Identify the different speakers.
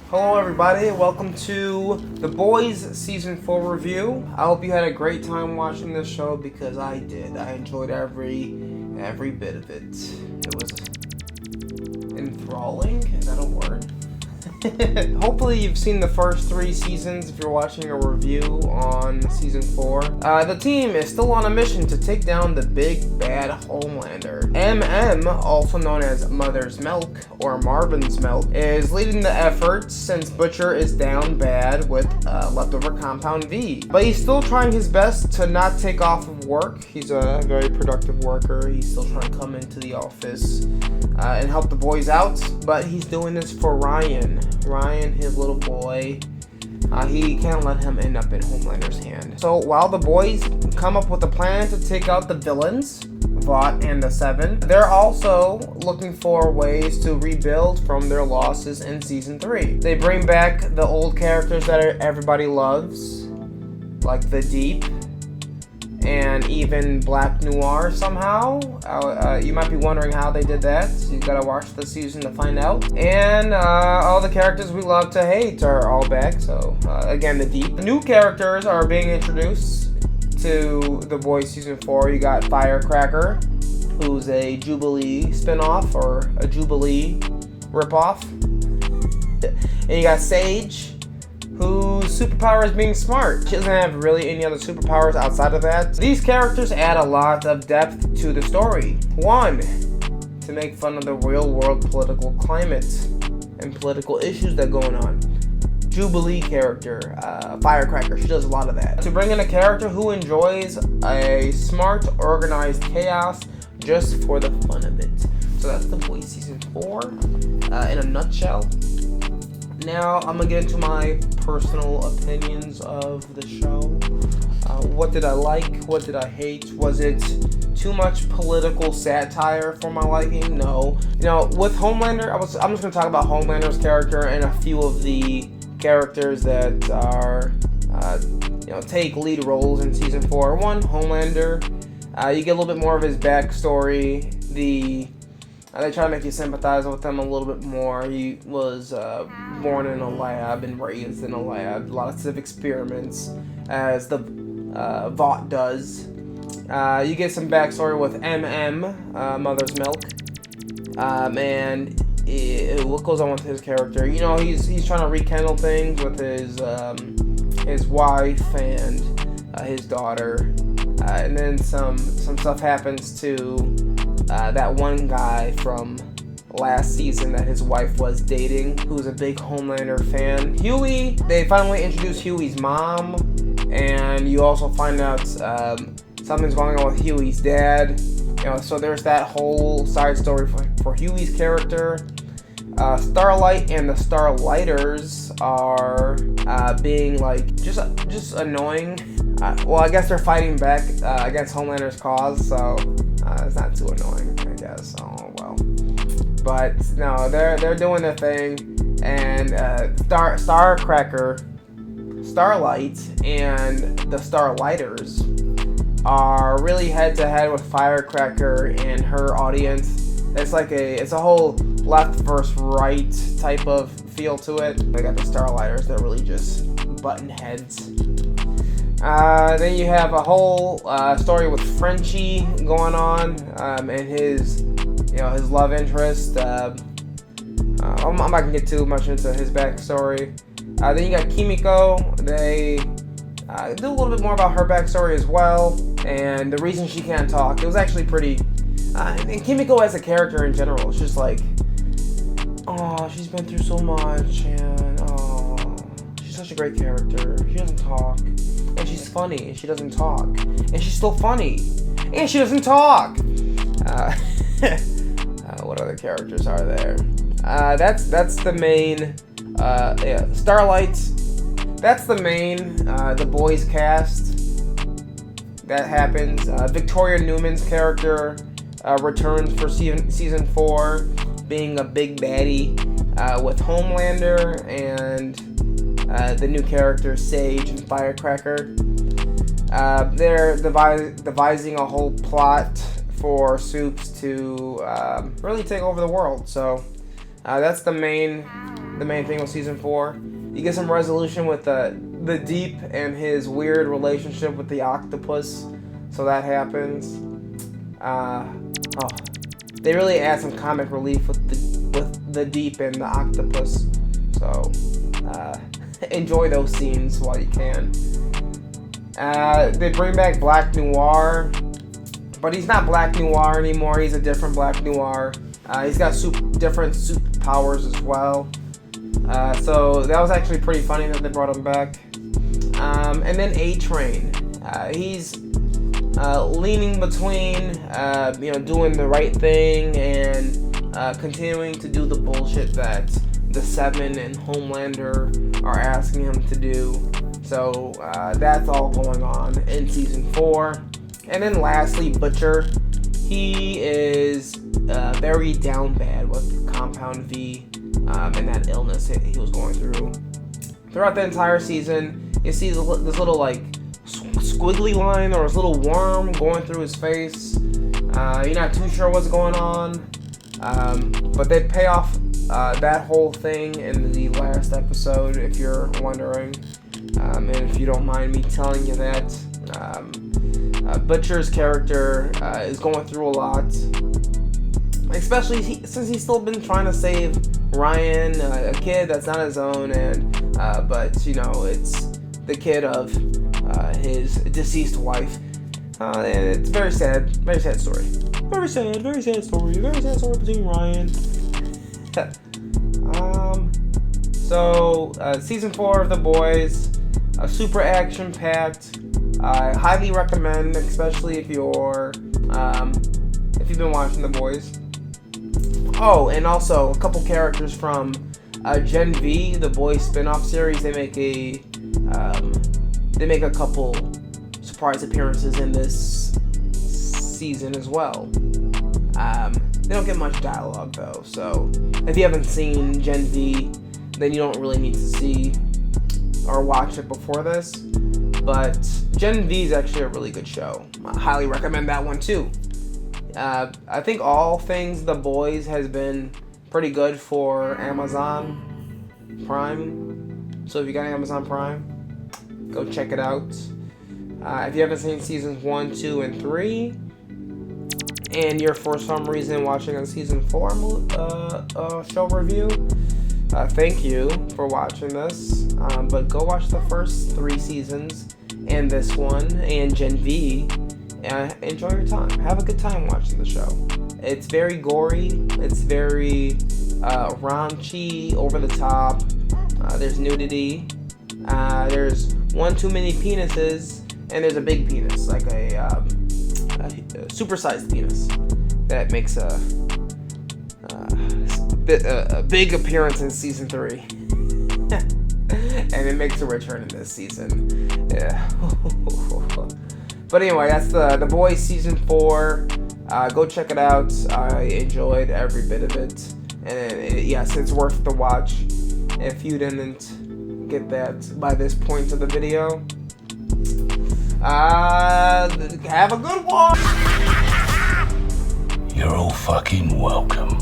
Speaker 1: Hello everybody, welcome to The Boys Season 4 review. I hope you had a great time watching this show because I did. I enjoyed every bit of it. It was enthralling, is that a word? Hopefully you've seen the first 3 seasons if you're watching a review on Season 4. The team is still on a mission to take down the big bad Homelander. MM, also known as Mother's Milk or Marvin's Milk, is leading the effort since Butcher is down bad with leftover Compound V. But he's still trying his best to not take off of work. He's a very productive worker. He's still trying to come into the office and help the boys out. But he's doing this for Ryan. Ryan, his little boy, he can't let him end up in Homelander's hand. So while the boys come up with a plan to take out the villains, Vought and the Seven, they're also looking for ways to rebuild from their losses in Season 3. They bring back the old characters that everybody loves, like the Deep, and even Black Noir somehow. You might be wondering how they did that. You gotta watch the season to find out. And all the characters we love to hate are all back. So again, the Deep. New characters are being introduced to The Boys Season 4. You got Firecracker, who's a Jubilee spinoff or a Jubilee ripoff. And you got Sage, whose superpower is being smart. She doesn't have really any other superpowers outside of that. These characters add a lot of depth to the story. 1, to make fun of the real world political climate and political issues that are going on. Jubilee character, Firecracker, she does a lot of that. To bring in a character who enjoys a smart, organized chaos just for the fun of it. So that's The Boys Season 4 in a nutshell. Now I'm gonna get into my personal opinions of the show. What did I like? What did I hate? Was it too much political satire for my liking? No. You know, with Homelander, I'm just gonna talk about Homelander's character and a few of the characters that are, take lead roles in Season 4. 1, Homelander. You get a little bit more of his backstory. They try to make you sympathize with him a little bit more. He was born in a lab and raised in a lab. A lot of experiments, as the Vought does. You get some backstory with MM, Mother's Milk. And what goes on with his character? You know, he's trying to rekindle things with his wife and his daughter. And then some stuff happens to that one guy from last season that his wife was dating, who's a big Homelander fan. Huey, they finally introduce Huey's mom, and you also find out something's going on with Huey's dad. You know, so there's that whole side story for Huey's character. Starlight and the Starlighters are being like just annoying. Well, I guess they're fighting back against Homelander's cause, so it's not too annoying, I guess. Oh well. But no, they're doing their thing, and Starcracker, Starlight, and the Starlighters are really head to head with Firecracker and her audience. It's a whole left versus right type of feel to it. They got the Starlighters, they're really just button heads. Then you have a whole story with Frenchie going on, and his love interest. I'm not gonna get too much into his backstory. Then you got Kimiko. They do a little bit more about her backstory as well, and the reason she can't talk. It was actually pretty. And Kimiko as a character in general, it's just like, oh, she's been through so much, and oh, she's such a great character. She doesn't talk. And she's funny, and she doesn't talk. And she's still funny, and she doesn't talk. What other characters are there? That's the main. Starlight. That's the main. The boys cast. That happens. Victoria Newman's character returns for season 4, being a big baddie with Homelander and the new characters Sage and Firecracker. They're devising a whole plot for Soups to really take over the world. So that's the main the main thing with season 4. You get some resolution with the Deep and his weird relationship with the octopus, so that happens. They really add some comic relief with the Deep and the octopus, so enjoy those scenes while you can. They bring back Black Noir, but he's not Black Noir anymore. He's a different Black Noir. He's got different superpowers as well. So that was actually pretty funny that they brought him back. And then A-Train. He's leaning between, doing the right thing and continuing to do the bullshit that the Seven and Homelander are asking him to do. So that's all going on in season 4. And then lastly, Butcher. He is very down bad with Compound V and that illness he was going through. Throughout the entire season, you see this little like squiggly line or this little worm going through his face. You're not too sure what's going on, but they pay off that whole thing in the last episode, if you're wondering, and if you don't mind me telling you that. Butcher's character is going through a lot, especially since he's still been trying to save Ryan, a kid that's not his own, and but it's the kid of his deceased wife, and it's very sad story. Very sad story between Ryan. So season 4 of The Boys, super action packed. I highly recommend, especially if you've been watching The Boys. Oh, and also a couple characters from Gen V, The Boys spin-off series. They make a couple surprise appearances in this season as well. They don't get much dialogue though, so if you haven't seen Gen V, then you don't really need to see or watch it before this. But Gen V is actually a really good show. I highly recommend that one too. I think all things The Boys has been pretty good for Amazon Prime. So if you got Amazon Prime, go check it out. If you haven't seen seasons 1, 2, and 3, and you're for some reason watching a season 4 show review, thank you for watching this. But go watch the first 3 seasons and this one and Gen V. Enjoy your time. Have a good time watching the show. It's very gory. It's very raunchy, over the top. There's nudity. There's one too many penises, and there's a big penis, like a supersized penis that makes a big appearance in season 3. And it makes a return in this season. Yeah. But anyway, that's the Boys season 4. Go check it out. I enjoyed every bit of it. And yes, it's worth the watch if you didn't get that by this point of the video. Have a good one!
Speaker 2: You're all fucking welcome.